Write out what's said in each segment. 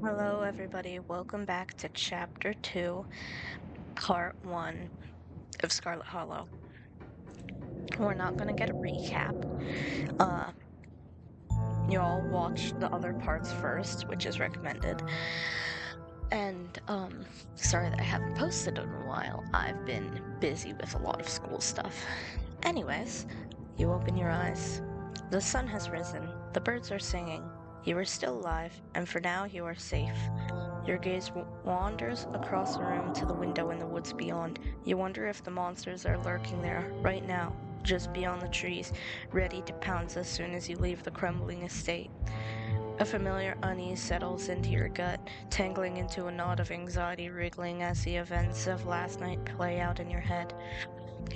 Hello, everybody. Welcome back to Chapter 2, Part 1 of Scarlet Hollow. We're not going to get a recap. Uh, you all watch the other parts first, which is recommended. And, sorry that I haven't posted in a while. I've been busy with a lot of school stuff. Anyways, you open your eyes. The sun has risen. The birds are singing. You are still alive, and for now you are safe. Your gaze wanders across the room to the window in the woods beyond. You wonder if the monsters are lurking there, right now, just beyond the trees, ready to pounce as soon as you leave the crumbling estate. A familiar unease settles into your gut, tangling into a knot of anxiety wriggling as the events of last night play out in your head.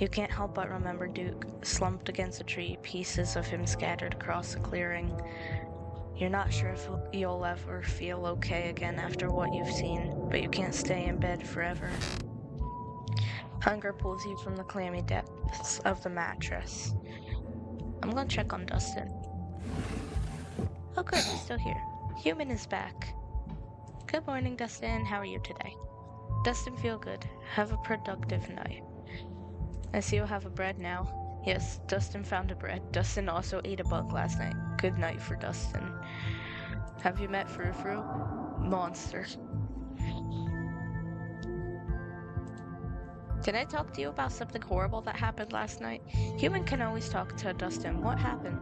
You can't help but remember Duke, slumped against a tree, pieces of him scattered across the clearing. You're not sure if you'll ever feel okay again after what you've seen, but you can't stay in bed forever. Hunger pulls you from the clammy depths of the mattress. I'm gonna check on Dustin. Oh good, he's still here. Human is back. Good morning, Dustin. How are you today? Dustin, feel good. Have a productive night. I see you have a bread now. Yes, Dustin found a bread. Dustin also ate a bug last night. Good night for Dustin. Have you met Frou Frou? Monster. Can I talk to you about something horrible that happened last night? Human can always talk to Dustin. What happened?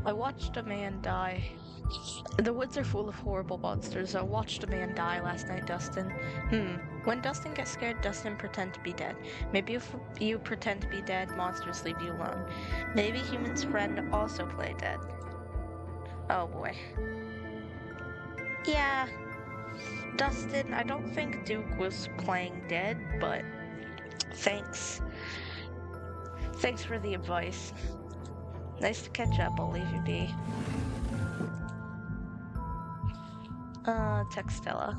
I watched a man die. The woods are full of horrible monsters. I watched a man die last night, Dustin. When Dustin gets scared, Dustin pretend to be dead. Maybe if you pretend to be dead, monsters leave you alone. Maybe Human's friend also play dead. Oh boy. Yeah, Dustin, I don't think Duke was playing dead, but thanks. Thanks for the advice. Nice to catch up, I'll leave you be. Text Stella.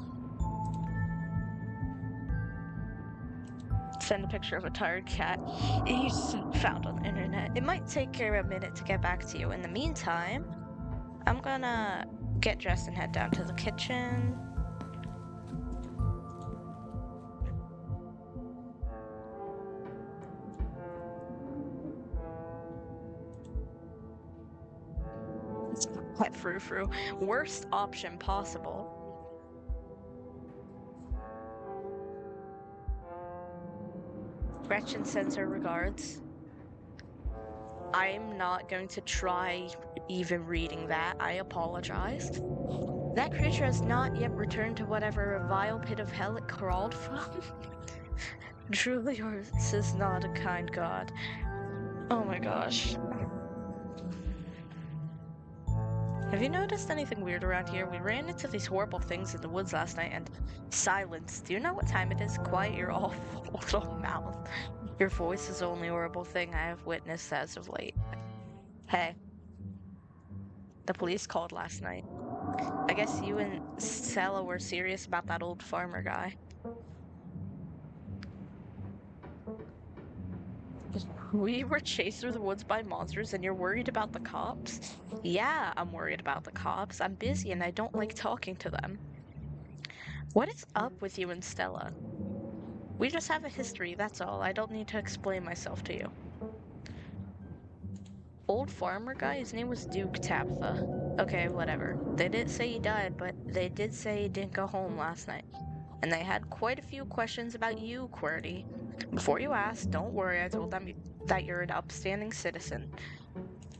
Send a picture of a tired cat you found on the internet. It might take her a minute to get back to you. In the meantime, I'm gonna get dressed and head down to the kitchen. Pet Frou Frou. Worst option possible. Gretchen sends her regards. I'm not going to try even reading that. I apologize. That creature has not yet returned to whatever vile pit of hell it crawled from. Truly yours is not a kind god. Oh my gosh. Have you noticed anything weird around here? We ran into these horrible things in the woods last night and silence. Do you know what time it is? Quiet your awful little mouth. Your voice is the only horrible thing I have witnessed as of late. Hey. The police called last night. I guess you and Stella were serious about that old farmer guy. We were chased through the woods by monsters and you're worried about the cops? Yeah, I'm worried about the cops. I'm busy and I don't like talking to them. What is up with you and Stella? We just have a history, that's all. I don't need to explain myself to you. Old farmer guy? His name was Duke Tabitha. Okay, whatever. They didn't say he died, but they did say he didn't go home last night. And they had quite a few questions about you, QWERTY. Before you ask, don't worry, I told them that you're an upstanding citizen.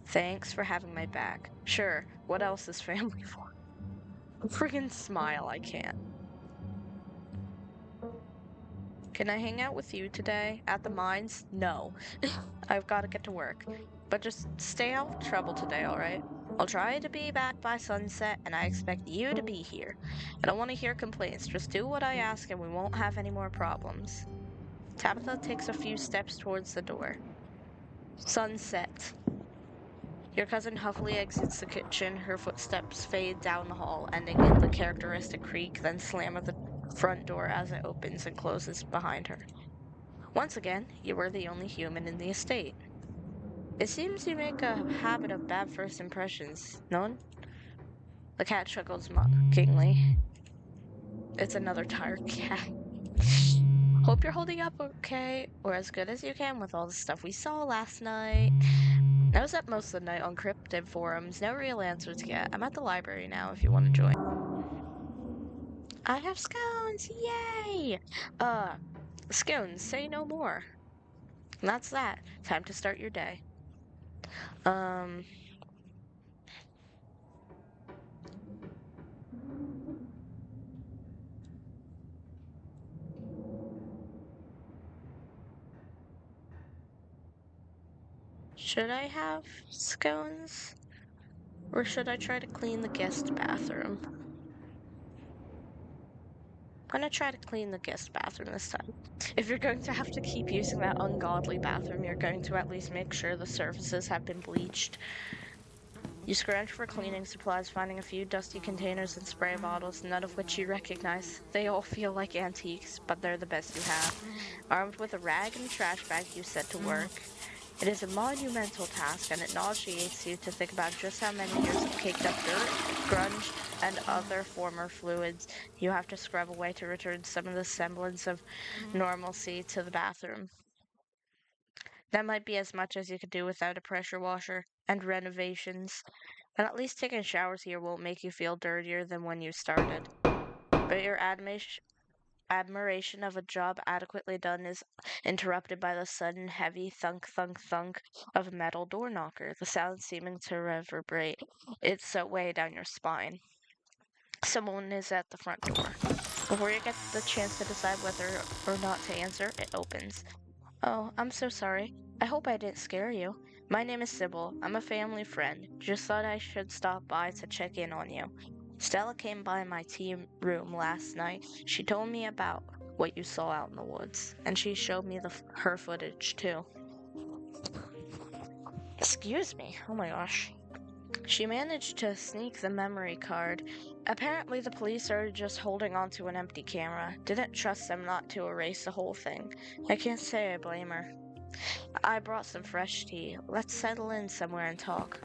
Thanks for having my back. Sure, what else is family for? Friggin' smile, I can't. Can I hang out with you today? At the mines? No. I've gotta get to work. But just stay out of trouble today, alright? I'll try to be back by sunset, and I expect you to be here. I don't want to hear complaints. Just do what I ask, and we won't have any more problems. Tabitha takes a few steps towards the door. Sunset. Your cousin huffily exits the kitchen. Her footsteps fade down the hall, ending in the characteristic creak, then slam of the front door as it opens and closes behind her. Once again, you are the only human in the estate. It seems you make a habit of bad first impressions. None? The cat chuckles mockingly. It's another tired cat. Hope you're holding up okay, or as good as you can with all the stuff we saw last night. I was up most of the night on cryptid forums. No real answers yet. I'm at the library now if you want to join. I have scones! Yay! Uh, scones, say no more. And that's that. Time to start your day. Um, should I have scones? Or should I try to clean the guest bathroom? I'm gonna try to clean the guest bathroom this time. If you're going to have to keep using that ungodly bathroom, you're going to at least make sure the surfaces have been bleached. You scrounge for cleaning supplies, finding a few dusty containers and spray bottles, none of which you recognize. They all feel like antiques, but they're the best you have. Armed with a rag and trash bag, you set to work. It is a monumental task, and it nauseates you to think about just how many years of caked up dirt, grunge, and other former fluids you have to scrub away to return some of the semblance of normalcy to the bathroom. That might be as much as you could do without a pressure washer and renovations. And at least taking showers here won't make you feel dirtier than when you started. But your admiration of a job adequately done is interrupted by the sudden heavy thunk thunk thunk of a metal door knocker, the sound seeming to reverberate its way down your spine. Someone is at the front door. Before you get the chance to decide whether or not to answer, it opens. Oh, I'm so sorry. I hope I didn't scare you. My name is Sybil. I'm a family friend. Just thought I should stop by to check in on you. Stella came by my tea room last night. She told me about what you saw out in the woods, and she showed me her footage too. Excuse me. Oh my gosh. She managed to sneak the memory card. Apparently, the police are just holding on to an empty camera. Didn't trust them not to erase the whole thing. I can't say I blame her. I brought some fresh tea. Let's settle in somewhere and talk.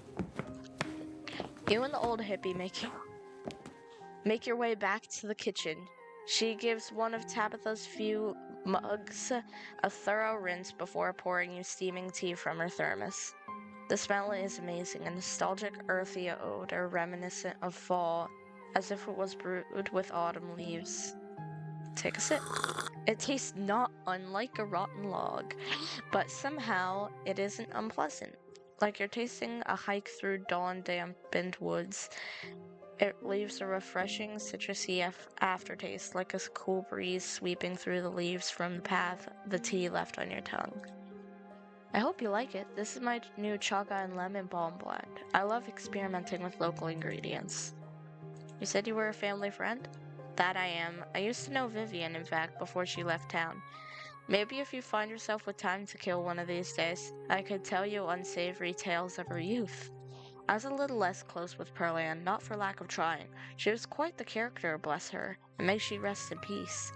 You and the old hippie make your way back to the kitchen. She gives one of Tabitha's few mugs a thorough rinse before pouring you steaming tea from her thermos. The smell is amazing, a nostalgic, earthy odor reminiscent of fall, as if it was brewed with autumn leaves. Take a sip. It tastes not unlike a rotten log, but somehow it isn't unpleasant. Like you're tasting a hike through dawn-dampened woods. It leaves a refreshing, citrusy aftertaste, like a cool breeze sweeping through the leaves from the path the tea left on your tongue. I hope you like it. This is my new chaga and lemon balm blend. I love experimenting with local ingredients. You said you were a family friend? That I am. I used to know Vivian, in fact, before she left town. Maybe if you find yourself with time to kill one of these days, I could tell you unsavory tales of her youth. I was a little less close with Pearl-Ann, not for lack of trying. She was quite the character, bless her, and may she rest in peace.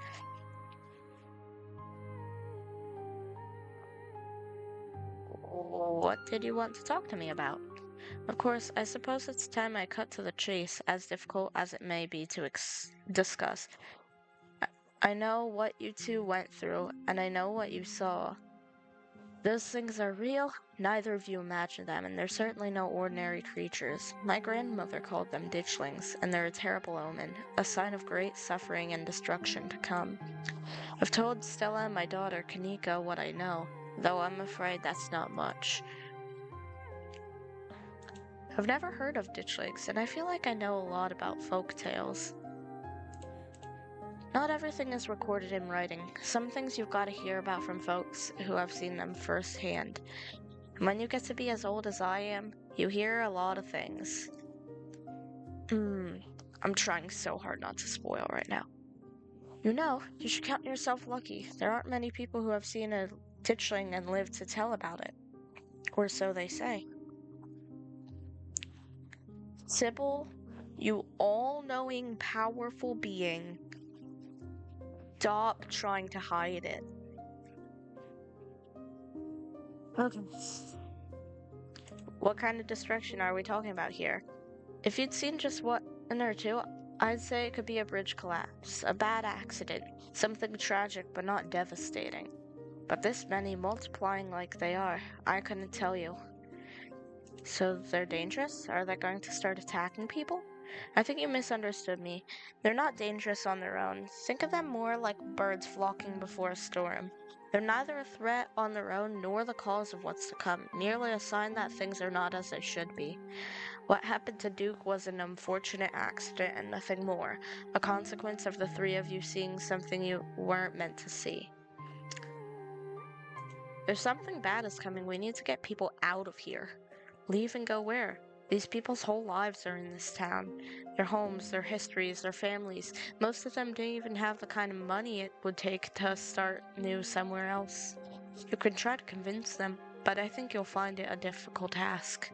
What did you want to talk to me about? Of course, I suppose it's time I cut to the chase, as difficult as it may be to discuss. I know what you two went through, and I know what you saw. Those things are real, neither of you imagined them, and they're certainly no ordinary creatures. My grandmother called them ditchlings, and they're a terrible omen, a sign of great suffering and destruction to come. I've told Stella and my daughter, Kanika, what I know, though I'm afraid that's not much. I've never heard of ditchlings, and I feel like I know a lot about folk tales. Not everything is recorded in writing. Some things you've got to hear about from folks who have seen them firsthand. And when you get to be as old as I am, you hear a lot of things. I'm trying so hard not to spoil right now. You know, you should count yourself lucky. There aren't many people who have seen a ditchling and lived to tell about it. Or so they say. Sybil, you all-knowing, powerful being, stop trying to hide it. Okay. What kind of destruction are we talking about here? If you'd seen just one or two, I'd say it could be a bridge collapse, a bad accident, something tragic but not devastating. But this many multiplying like they are, I couldn't tell you. So they're dangerous? Are they going to start attacking people? I think you misunderstood me. They're not dangerous on their own. Think of them more like birds flocking before a storm. They're neither a threat on their own nor the cause of what's to come, merely a sign that things are not as they should be. What happened to Duke was an unfortunate accident and nothing more, a consequence of the three of you seeing something you weren't meant to see. If something bad is coming, we need to get people out of here. Leave and go where? These people's whole lives are in this town. Their homes, their histories, their families. Most of them don't even have the kind of money it would take to start new somewhere else. You can try to convince them, but I think you'll find it a difficult task.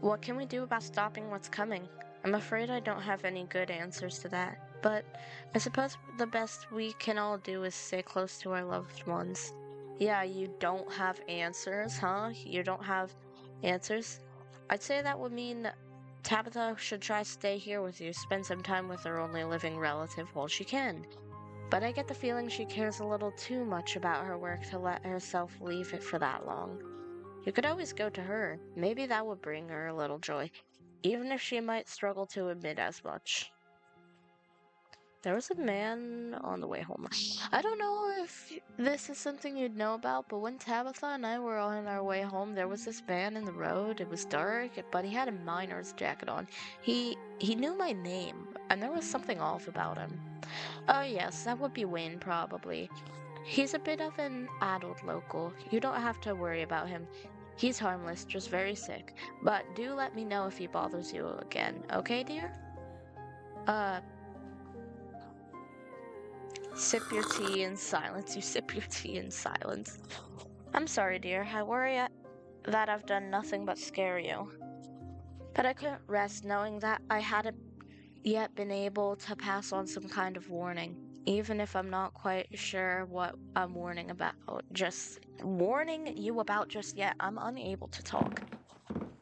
What can we do about stopping what's coming? I'm afraid I don't have any good answers to that, but I suppose the best we can all do is stay close to our loved ones. Yeah, you don't have answers, huh? You don't have answers? I'd say that would mean Tabitha should try to stay here with you, spend some time with her only living relative while she can. But I get the feeling she cares a little too much about her work to let herself leave it for that long. You could always go to her. Maybe that would bring her a little joy, even if she might struggle to admit as much. There was a man on the way home. I don't know if this is something you'd know about, but when Tabitha and I were on our way home, there was this man in the road. It was dark, but he had a miner's jacket on. He knew my name, and there was something off about him. Oh yes, that would be Wayne probably. He's a bit of an adult local. You don't have to worry about him. He's harmless, just very sick. But do let me know if he bothers you again, okay, dear? Sip your tea in silence. You sip your tea in silence. I'm sorry, dear. I worry that I've done nothing but scare you. But I couldn't rest knowing that I hadn't yet been able to pass on some kind of warning. Even if I'm not quite sure what I'm warning about just yet, I'm unable to talk.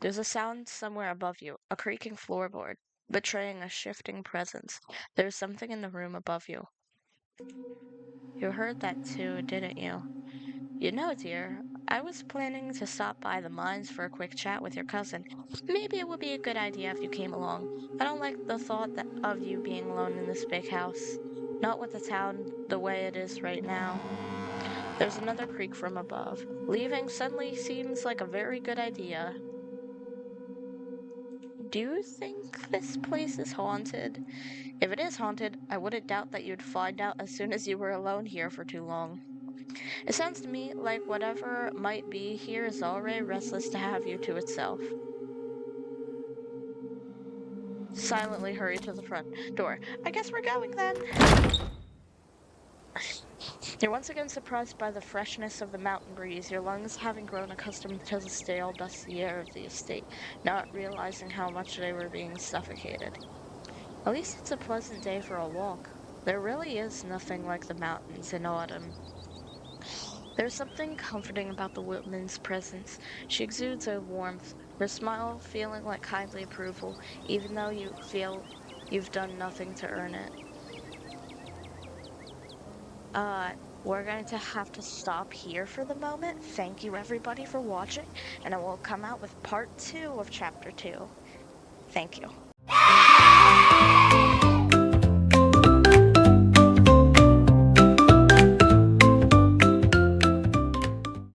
There's a sound somewhere above you, a creaking floorboard, betraying a shifting presence. There's something in the room above you. You heard that too, didn't you? You know, dear, I was planning to stop by the mines for a quick chat with your cousin. Maybe it would be a good idea if you came along. I don't like the thought of you being alone in this big house. Not with the town the way it is right now. There's another creak from above. Leaving suddenly seems like a very good idea. Do you think this place is haunted? If it is haunted, I wouldn't doubt that you'd find out as soon as you were alone here for too long. It sounds to me like whatever might be here is already restless to have you to itself. Silently hurry to the front door. I guess we're going then. You're once again surprised by the freshness of the mountain breeze, your lungs having grown accustomed to the stale, dusty air of the estate, not realizing how much they were being suffocated. At least it's a pleasant day for a walk. There really is nothing like the mountains in autumn. There's something comforting about the woman's presence. She exudes a warmth, her smile feeling like kindly approval, even though you feel you've done nothing to earn it. We're going to have to stop here for the moment. Thank you everybody for watching, and I will come out with part 2 of chapter 2. Thank you.